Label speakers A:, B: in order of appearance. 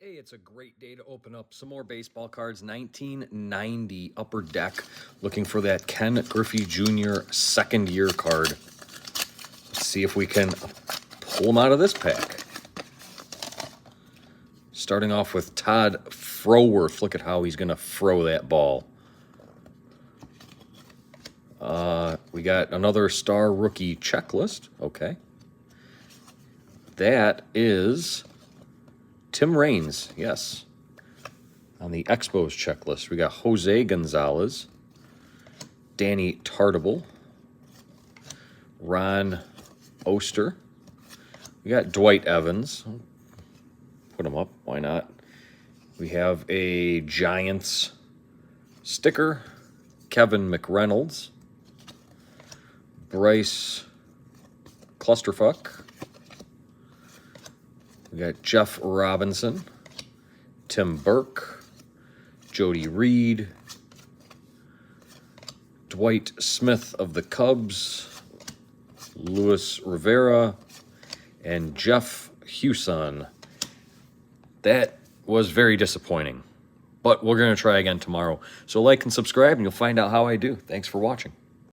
A: Hey, it's a great day to open up some more baseball cards. 1990 Upper Deck. Looking for that Ken Griffey Jr. second year card. Let's see if we can pull him out of this pack. Starting off with Todd Froworth. Look at how he's going to throw that ball. We got another star rookie checklist. Okay. That is Tim Raines, yes. On the Expos checklist, we got Jose Gonzalez, Danny Tartabull, Ron Oster. We got Dwight Evans. Put him up, why not? We have a Giants sticker, Kevin McReynolds, Bryce Clusterfuck. We got Jeff Robinson, Tim Burke, Jody Reed, Dwight Smith of the Cubs, Luis Rivera, and Jeff Hewson. That was very disappointing, but we're going to try again tomorrow. So like and subscribe, and you'll find out how I do. Thanks for watching.